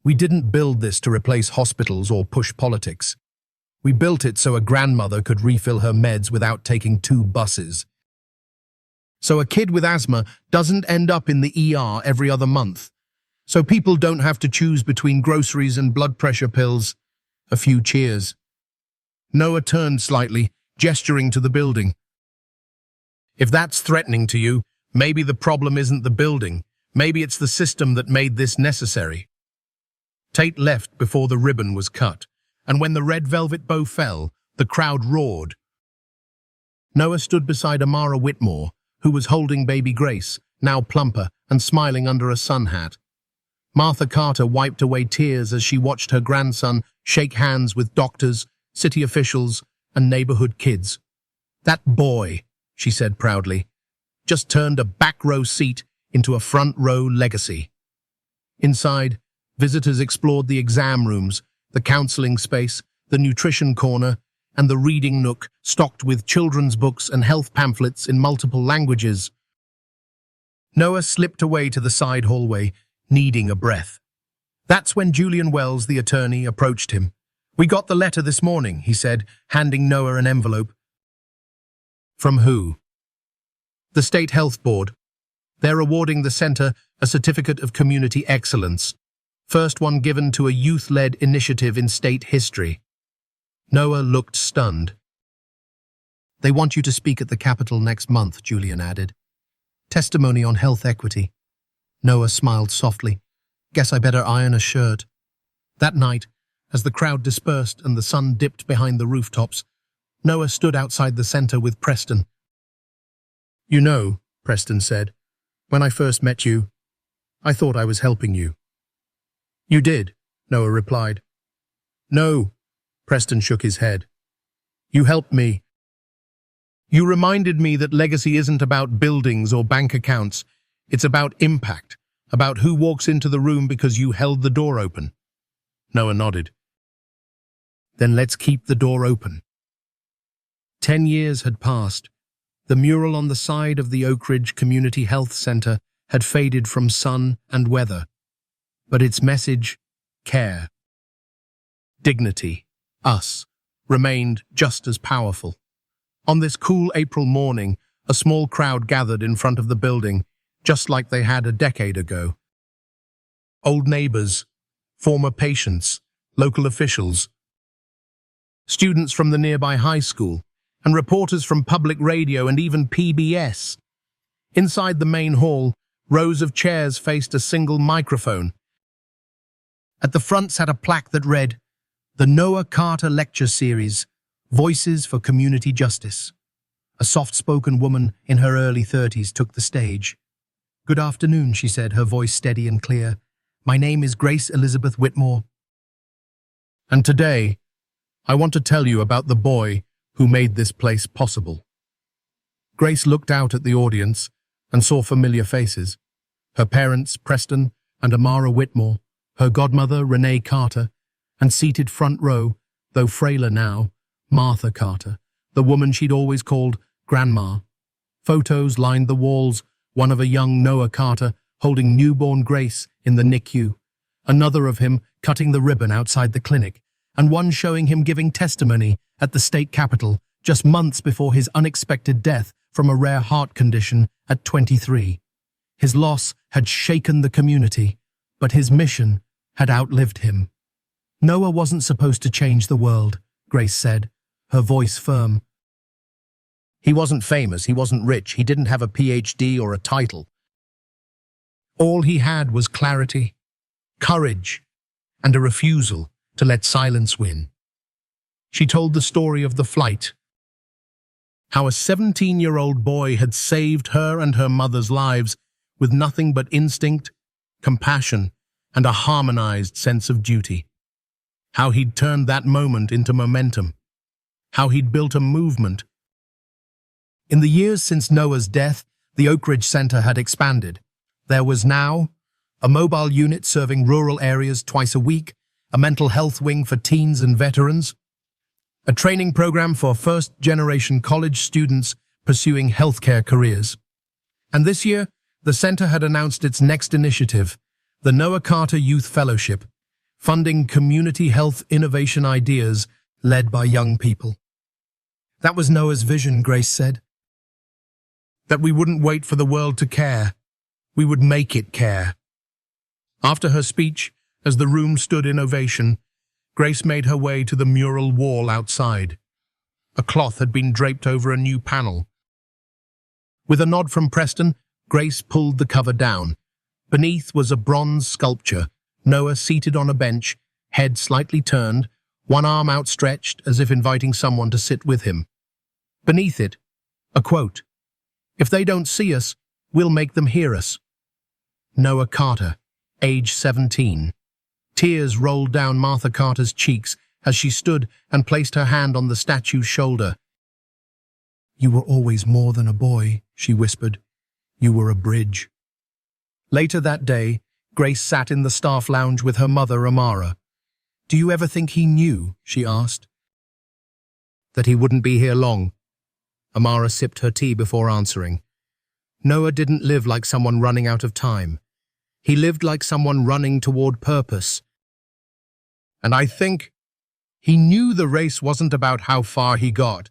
"We didn't build this to replace hospitals or push politics. We built it so a grandmother could refill her meds without taking 2 buses. So a kid with asthma doesn't end up in the ER every other month. So people don't have to choose between groceries and blood pressure pills." A few cheers. Noah turned slightly, gesturing to the building. "If that's threatening to you, maybe the problem isn't the building. Maybe it's the system that made this necessary." Tate left before the ribbon was cut, and when the red velvet bow fell, the crowd roared. Noah stood beside Amara Whitmore, who was holding baby Grace, now plumper and smiling under a sun hat. Martha Carter wiped away tears as she watched her grandson shake hands with doctors, city officials, and neighborhood kids. "That boy," she said proudly, "just turned a back row seat into a front row legacy." Inside, visitors explored the exam rooms, the counseling space, the nutrition corner, and the reading nook stocked with children's books and health pamphlets in multiple languages. Noah slipped away to the side hallway, needing a breath. That's when Julian Wells, the attorney, approached him. "We got the letter this morning," he said, handing Noah an envelope. "From who?" "The State Health Board. They're awarding the center a certificate of community excellence, first one given to a youth-led initiative in state history." Noah looked stunned. "They want you to speak at the Capitol next month," Julian added. "Testimony on health equity." Noah smiled softly. "Guess I better iron a shirt." That night, as the crowd dispersed and the sun dipped behind the rooftops, Noah stood outside the center with Preston. "You know," Preston said, "when I first met you, I thought I was helping you." "You did," Noah replied. "No," Preston shook his head. "You helped me. You reminded me that legacy isn't about buildings or bank accounts. It's about impact, about who walks into the room because you held the door open." Noah nodded. "Then let's keep the door open." 10 years had passed. The mural on the side of the Oak Ridge Community Health Center had faded from sun and weather. But its message, care, dignity, us, remained just as powerful. On this cool April morning, a small crowd gathered in front of the building, just like they had a decade ago. Old neighbors, former patients, local officials, students from the nearby high school, and reporters from public radio and even PBS. Inside the main hall, rows of chairs faced a single microphone. At the front sat a plaque that read, "The Noah Carter Lecture Series, Voices for Community Justice." A soft-spoken woman in her early 30s took the stage. "Good afternoon," she said, her voice steady and clear. "My name is Grace Elizabeth Whitmore. And today, I want to tell you about the boy who made this place possible." Grace looked out at the audience and saw familiar faces. Her parents, Preston and Amara Whitmore, her godmother, Renee Carter, and seated front row, though frailer now, Martha Carter, the woman she'd always called Grandma. Photos lined the walls, one of a young Noah Carter holding newborn Grace in the NICU, another of him cutting the ribbon outside the clinic, and one showing him giving testimony at the state capitol just months before his unexpected death from a rare heart condition at 23. His loss had shaken the community, but his mission had outlived him. Noah wasn't supposed to change the world, Grace said, her voice firm. He wasn't famous, he wasn't rich, he didn't have a PhD or a title. All he had was clarity, courage, and a refusal to let silence win. She told the story of the flight, how a 17-year-old boy had saved her and her mother's lives with nothing but instinct, compassion, and a harmonized sense of duty. How he'd turned that moment into momentum. How he'd built a movement. In the years since Noah's death, the Oak Ridge Center had expanded. There was now a mobile unit serving rural areas twice a week, a mental health wing for teens and veterans, a training program for first-generation college students pursuing healthcare careers. And this year, the center had announced its next initiative, the Noah Carter Youth Fellowship, funding community health innovation ideas led by young people. That was Noah's vision, Grace said. That we wouldn't wait for the world to care. We would make it care. After her speech, as the room stood in ovation, Grace made her way to the mural wall outside. A cloth had been draped over a new panel. With a nod from Preston, Grace pulled the cover down. Beneath was a bronze sculpture, Noah seated on a bench, head slightly turned, one arm outstretched as if inviting someone to sit with him. Beneath it, a quote, "If they don't see us, we'll make them hear us." Noah Carter, age 17. Tears rolled down Martha Carter's cheeks as she stood and placed her hand on the statue's shoulder. "You were always more than a boy," she whispered. "You were a bridge." Later that day, Grace sat in the staff lounge with her mother, Amara. "Do you ever think he knew," she asked, "that he wouldn't be here long?" Amara sipped her tea before answering. Noah didn't live like someone running out of time. He lived like someone running toward purpose. And I think he knew the race wasn't about how far he got.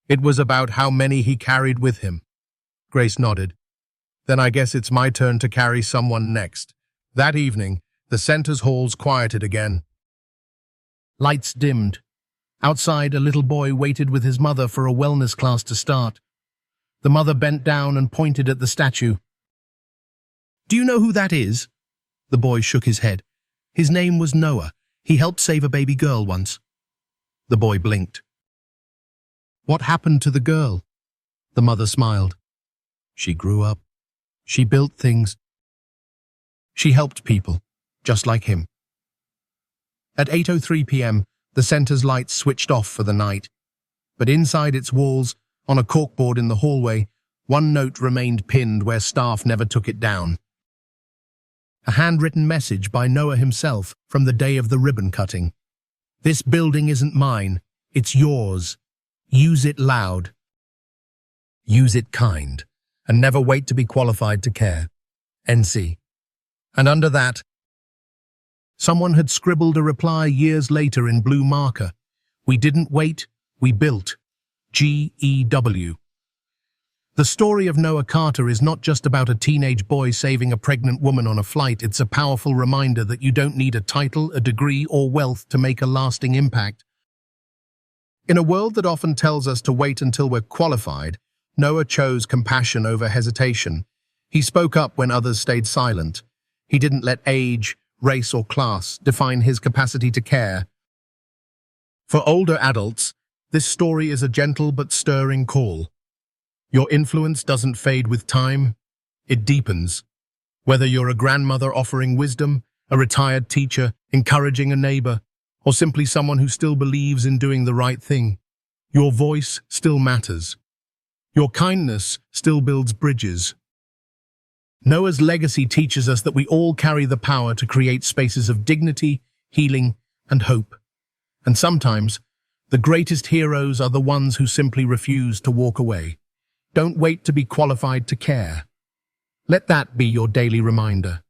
It was about how many he carried with him. Grace nodded. "Then I guess it's my turn to carry someone next." That evening, the center's halls quieted again. Lights dimmed. Outside, a little boy waited with his mother for a wellness class to start. The mother bent down and pointed at the statue. "Do you know who that is?" The boy shook his head. "His name was Noah. He helped save a baby girl once." The boy blinked. "What happened to the girl?" The mother smiled. "She grew up. She built things. She helped people, just like him." At 8:03 p.m., the center's lights switched off for the night. But inside its walls, on a corkboard in the hallway, one note remained pinned where staff never took it down. A handwritten message by Noah himself from the day of the ribbon cutting. "This building isn't mine, it's yours. Use it loud. Use it kind, and never wait to be qualified to care. NC." And under that, someone had scribbled a reply years later in blue marker. "We didn't wait, we built. GEW." The story of Noah Carter is not just about a teenage boy saving a pregnant woman on a flight. It's a powerful reminder that you don't need a title, a degree, or wealth to make a lasting impact. In a world that often tells us to wait until we're qualified, Noah chose compassion over hesitation. He spoke up when others stayed silent. He didn't let age, race, or class define his capacity to care. For older adults, this story is a gentle but stirring call. Your influence doesn't fade with time, it deepens. Whether you're a grandmother offering wisdom, a retired teacher encouraging a neighbor, or simply someone who still believes in doing the right thing, your voice still matters. Your kindness still builds bridges. Noah's legacy teaches us that we all carry the power to create spaces of dignity, healing, and hope. And sometimes, the greatest heroes are the ones who simply refuse to walk away. Don't wait to be qualified to care. Let that be your daily reminder.